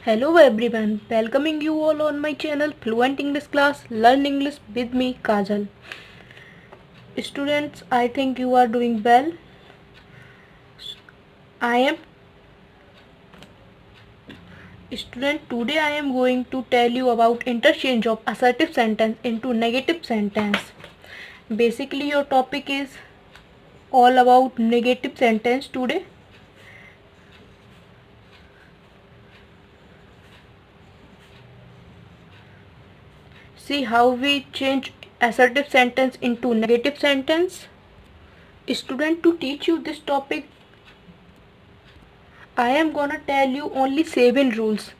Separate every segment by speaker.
Speaker 1: Hello everyone, welcoming you all on my channel Fluent English Class Learn English with me Kajal. Students, I think you are doing well. I am today I am going to tell you about interchange of assertive sentence into negative sentence. Basically your topic is all about negative sentence today. See how we change assertive sentence into negative sentence. Student, to teach you this topic, I am gonna tell you only 7 rules.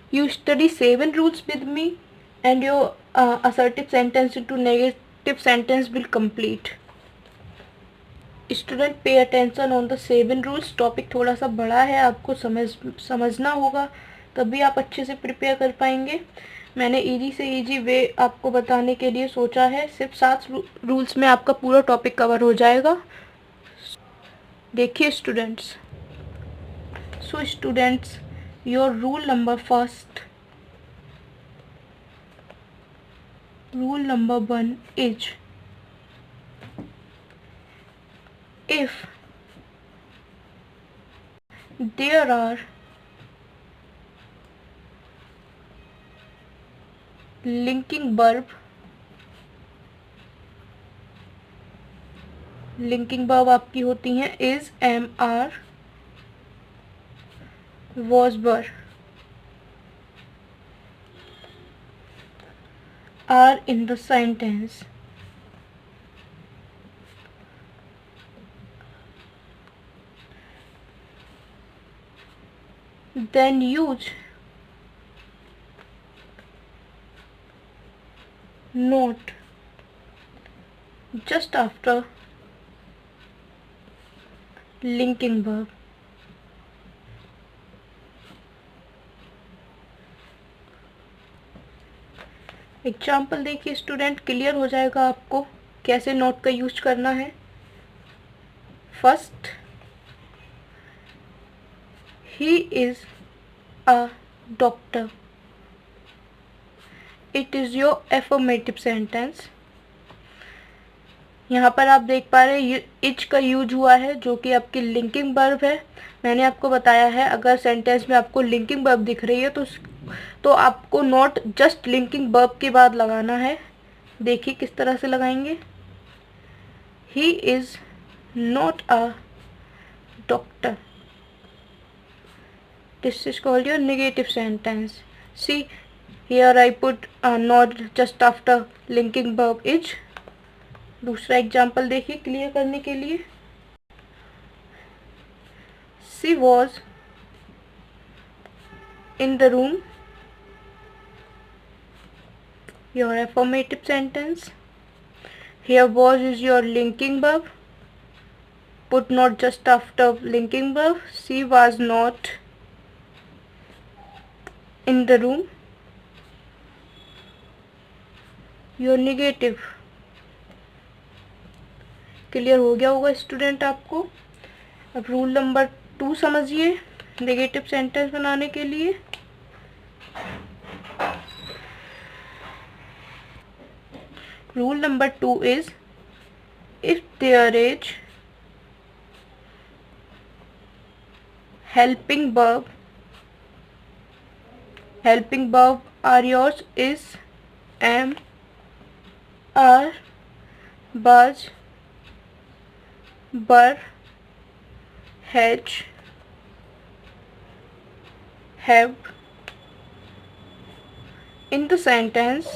Speaker 1: You study 7 rules with me and your assertive sentence into negative sentence will complete. Student, pay attention on the 7 rules. Topic थोड़ा सा बड़ा है, आपको समझना होगा, तभी आप अच्छे से प्रिपेयर कर पाएंगे. मैंने इजी से इजी वे आपको बताने के लिए सोचा है. सिर्फ 7 रूल्स में आपका पूरा टॉपिक कवर हो जाएगा. देखिए students. So students, your rule number 1 is, if there are linking verb आपकी होती हैं is, am, are, was, were, are in the sentence, then use not just after linking verb. Example देखिए student, clear हो जाएगा आपको कैसे note का use करना है. First, he is a doctor. It is your affirmative sentence. यहाँ पर आप देख पा रहे हैं इज का यूज हुआ है जो कि आपकी लिंकिंग वर्ब है. मैंने आपको बताया है अगर सेंटेंस में आपको लिंकिंग वर्ब दिख रही है तो आपको नॉट जस्ट लिंकिंग वर्ब के बाद लगाना है. देखिए किस तरह से लगाएंगे. He is not a doctor. This is called your negative sentence. C here I put not just after linking verb is. दूसरा एग्जाम्पल देखिए क्लियर करने के लिए. She was in the room. Your affirmative sentence. Here was is your linking verb. Put not just after linking verb. She was not in the room. Your negative. Clear हो गया होगा student आपको. अब rule number 2 समझिए negative sentence बनाने के लिए. Rule number 2 is, if there is helping verb are yours is, am, are, was, were, has, have in the sentence,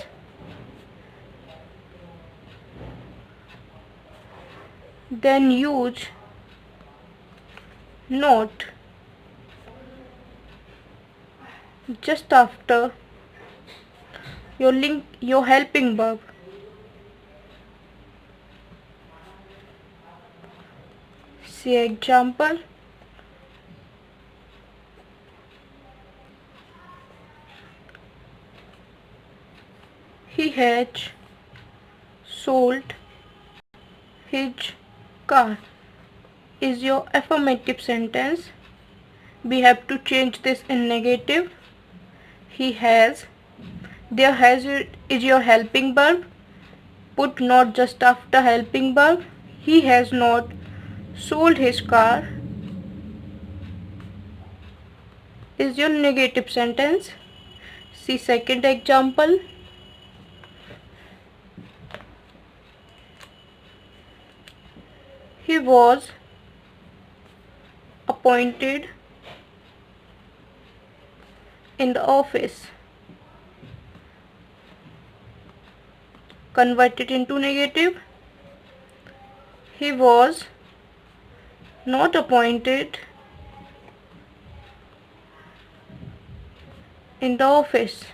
Speaker 1: then use not just after your helping verb. See example. He has sold his car is your affirmative sentence. We have to change this in negative. He has. There has is your helping verb. Put not just after helping verb. He has not sold his car is your negative sentence. See second example. He was appointed in the office. Convert it into negative. He was not appointed in the office.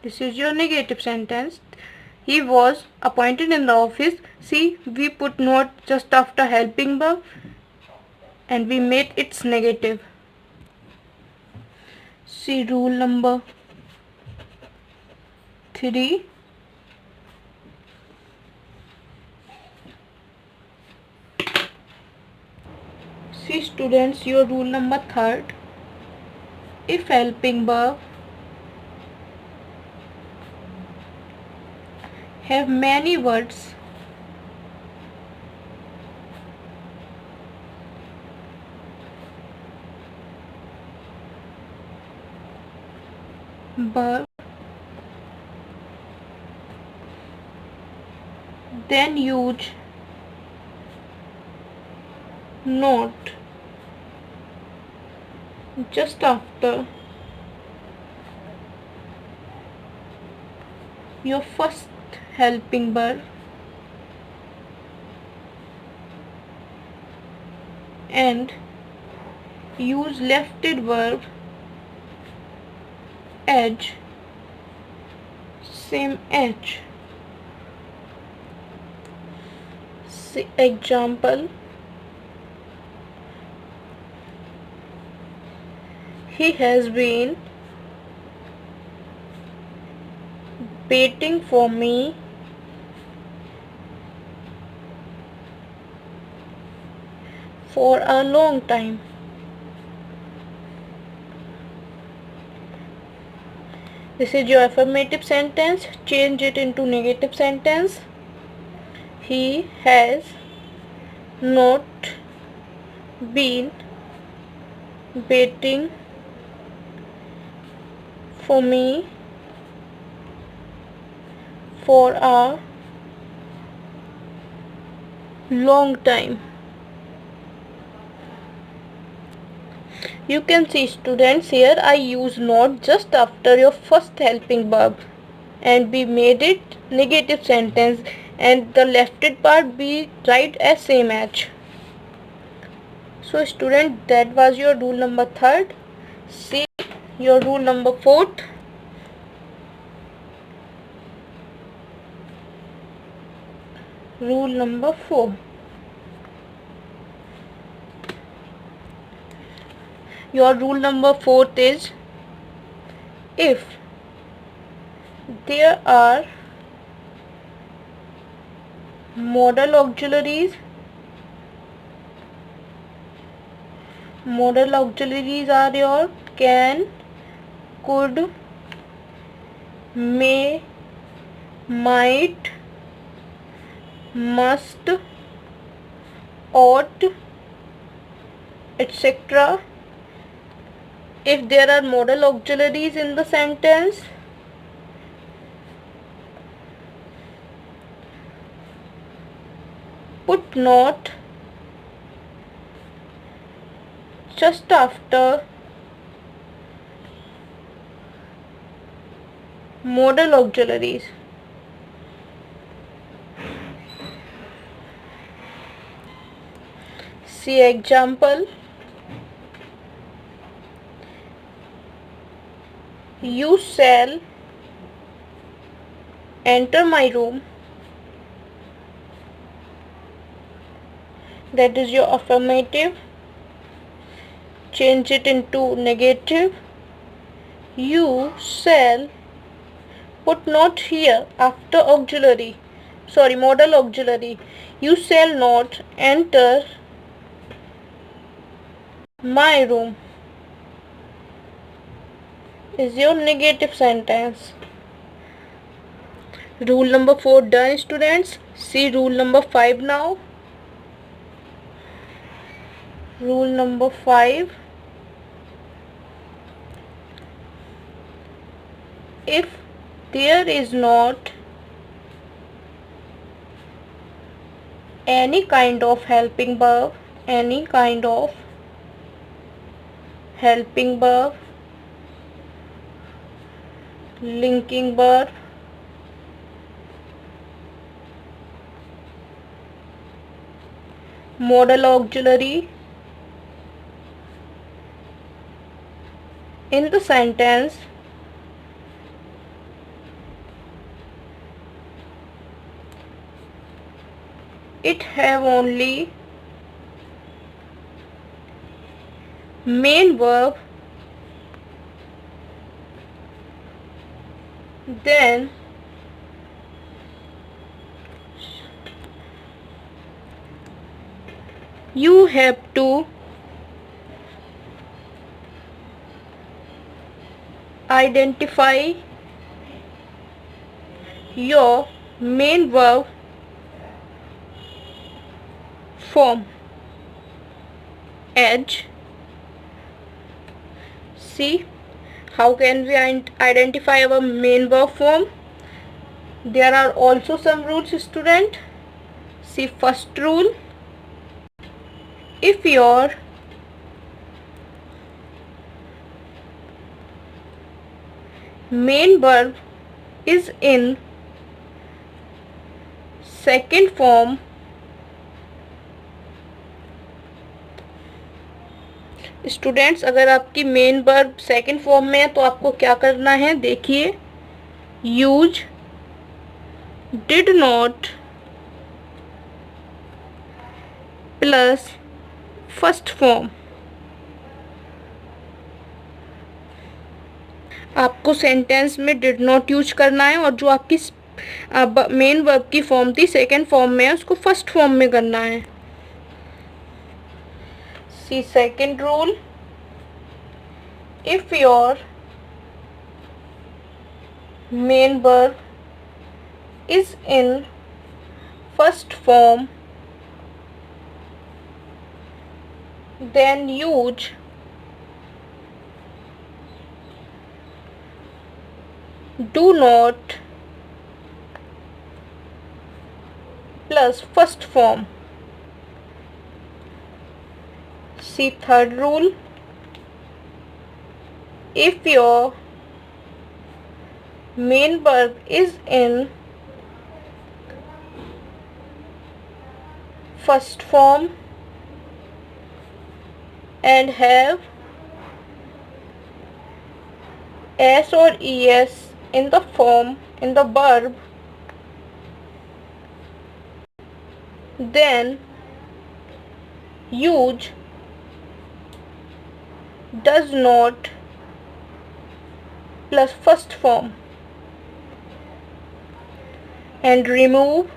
Speaker 1: This is your negative sentence. He was appointed in the office. See, we put not just after helping verb and we made its negative. See rule number 3. See students, your rule number 3. If helping verb have many words, verb, then use not just after your first helping verb and use lefted verb as same as. See example. He has been waiting for me for a long time. This is your affirmative sentence. Change it into negative sentence. He has not been waiting for me for a long time. You can see students, here I use not just after your first helping verb and we made it negative sentence and the lefted part we write as same as. So student, that was your rule number 3. See your rule number 4. Rule number 4. Your rule number 4 is if there are modal auxiliaries are your can, could, may, might, must, ought, etc. If there are modal auxiliaries in the sentence, put not just after modal auxiliaries. See example. You shall enter my room. That is your affirmative. Change it into negative. You shall, put not here after modal auxiliary. You shall not enter My room is your negative sentence. Rule number 4 done, students. See rule number 5 now. Rule number 5. If there is not any kind of helping verb, linking verb, modal auxiliary in the sentence, it have only main verb, then you have to identify your main verb form as. See, how can we identify our main verb form? There are also some rules, student. See, first rule, if your main verb is in second form, students अगर आपकी main verb second form में है तो आपको क्या करना है, देखिए, use did not plus first form. आपको सेंटेंस में डिड नॉट यूज करना है और जो आपकी मेन वर्ब की फॉर्म थी सेकंड फॉर्म में है उसको फर्स्ट फॉर्म में करना है। See second rule, if your main verb is in first form, then use do not plus first form. See third rule, if your main verb is in first form and have s or es in the verb, then use does not plus first form and remove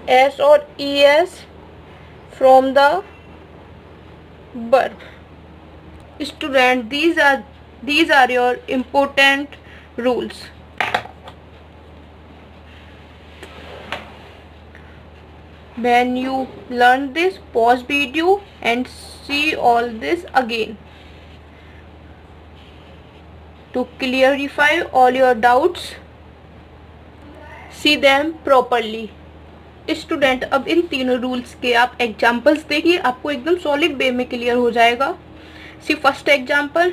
Speaker 1: s or es from the verb. Student, these are your important rules. When you learn this, pause video and see all this again to clarify all your doubts. See them properly. Student, अब इन तीनों rules के आप examples देखिए, आपको एकदम solid वे में clear हो जाएगा। See first example,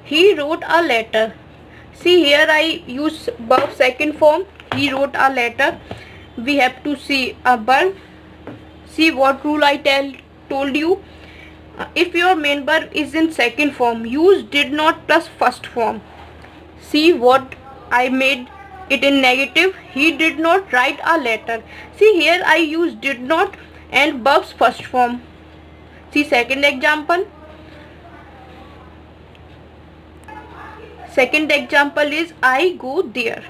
Speaker 1: he wrote a letter. See here I use verb second form, he wrote a letter. We have to see a verb. See what rule I told you. If your main verb is in second form, use did not plus first form. See what I made it in negative. He did not write a letter. See here I use did not and verb's first form. See second example. Second example is I go there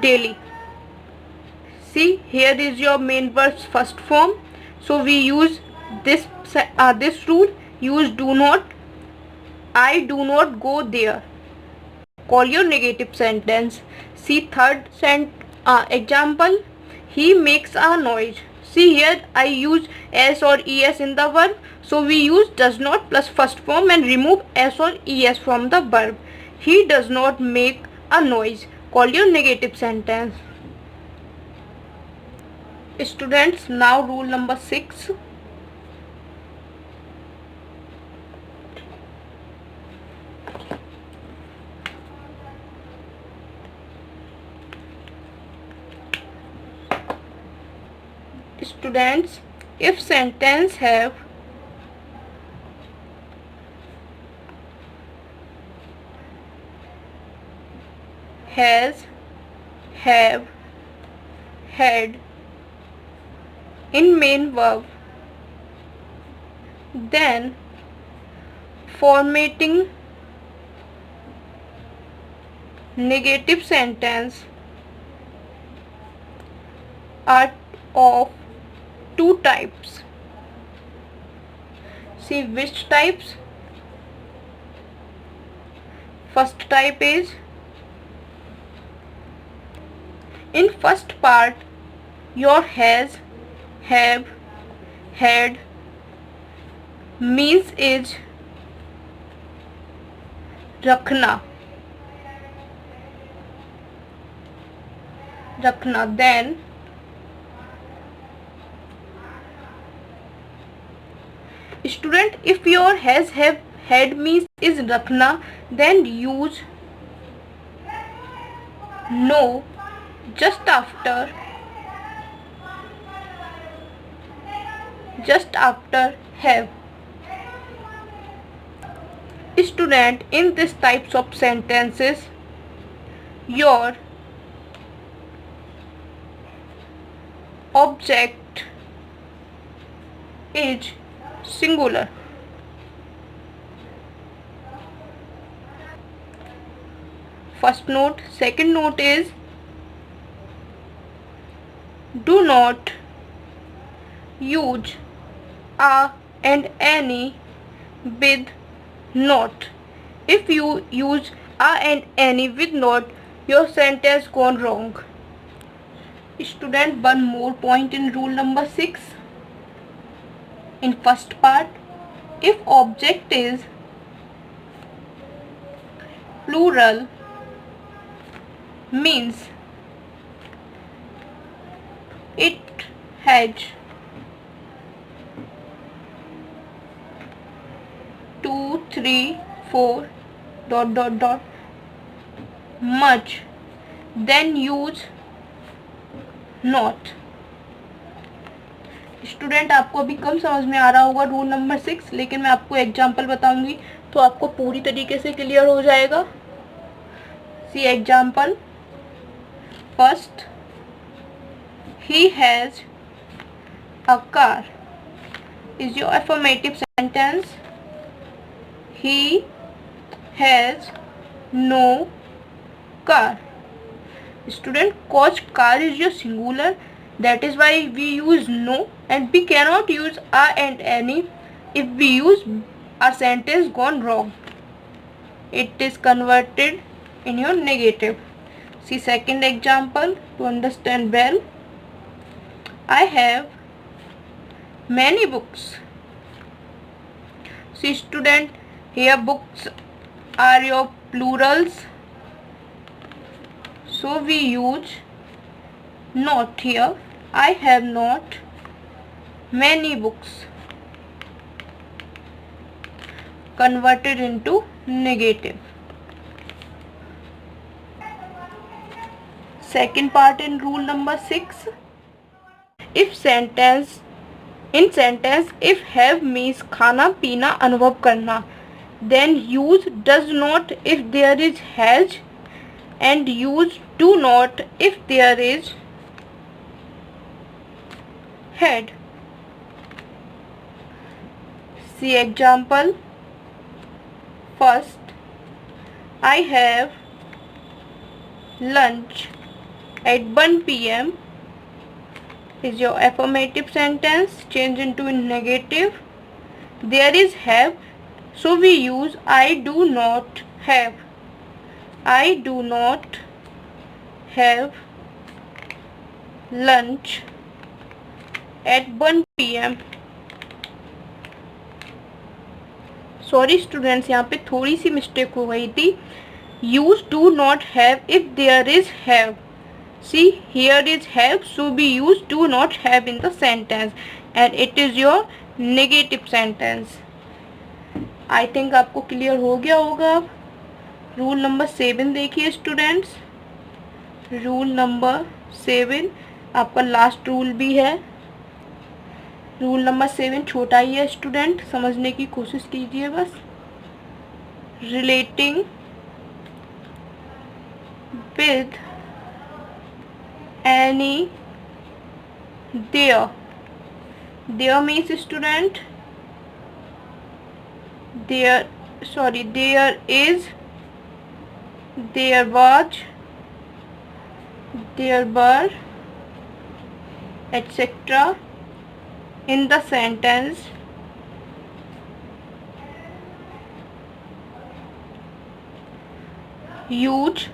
Speaker 1: daily. See here is your main verb's first form. So we use this rule. Use do not. I do not go there. Call your negative sentence. See third example. He makes a noise. See here I use s or es in the verb. So we use does not plus first form and remove s or es from the verb. He does not make a noise. Call your negative sentence. Students, now rule number 6. Students, if sentence have has, have, had in main verb, then formatting negative sentence are of two types. See which types? First type is, in first part your has, have, had means is रखना, then student, if your has, have, had means is रखना, then use no just after have. Student, in this types of sentences your object is singular. First note. Second note is, do not use a and any with not. If you use a and any with not, your sentence gone wrong. Student, one more point in rule number 6. In first part, if object is plural means it has 2, 3, 4 ... much, then use not. Student, आपको अभी कम समझ में आ रहा होगा rule number 6, लेकिन मैं आपको example बताऊंगी तो आपको पूरी तरीके से क्लियर हो जाएगा. See example. First, he has a car is your affirmative sentence. He has no car. Student, cause car is your singular, that is why we use no, and we cannot use a and any. If we use, our sentence gone wrong, it is converted in your negative. See second example to understand well. I have many books. See student, here books are your plurals, so we use not here. I have not many books, converted into negative. Second part in rule number 6. If sentence, in sentence if have means खाना पीना अनुभव करना, then use does not if there is has, and use do not if there is had. See example. First, I have lunch at 1 p.m. is your affirmative sentence. Change into negative. There is have, so we use I do not have. I do not have lunch at 1 PM. Sorry students, यहाँ पे थोड़ी सी mistake हो गई थी. Use do not have if there is have. See here is have, so be use do not have in the sentence and it is your negative sentence. I think आपको clear हो गया होगा. अब rule number 7 देखिए students. Rule number 7 आपका last rule भी है. Rule number 7 छोटा ही है स्टूडेंट, समझने की कोशिश कीजिए बस. Relating with any there. There means student there is, there was, there were, etc. in the sentence. Use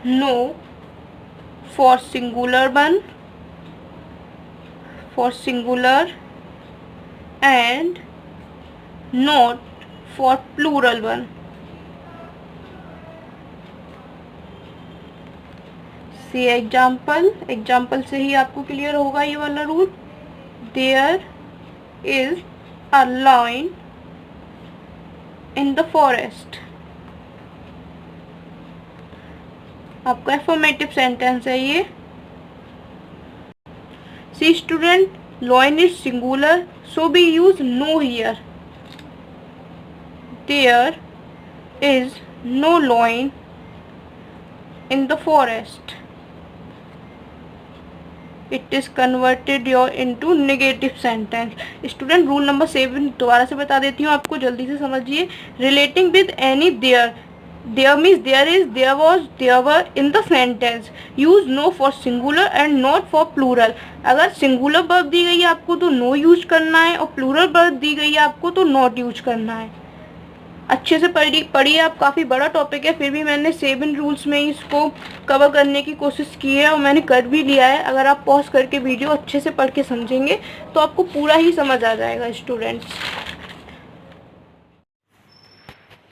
Speaker 1: no for singular one, for singular, and not for plural one. See example से ही आपको clear होगा ये वाला rule. There is a lion in the forest. आपका affirmative sentence है ये. सी student, lion is singular, so we use no here. There is no lion in the forest. It is converted your into negative sentence. Student rule number 7 दोबारा से बता देती हूँ आपको, जल्दी से समझिए. Relating with any there. There means there is, there was, there were in the sentence. Use no for singular and not for plural. अगर सिंगुलर वर्ब दी गई है आपको तो नो यूज करना है, और प्लूरल वर्ब दी गई है आपको तो नॉट यूज करना है. अच्छे से पढ़िए आप. काफ़ी बड़ा टॉपिक है, फिर भी मैंने 7 रूल्स में ही इसको कवर करने की कोशिश की है और मैंने कर भी लिया है. अगर आप पॉज करके वीडियो अच्छे से पढ़ के समझेंगे तो आपको पूरा ही समझ आ जाएगा students.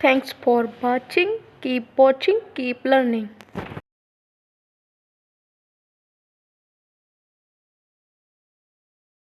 Speaker 1: Thanks for watching. Keep watching, keep learning.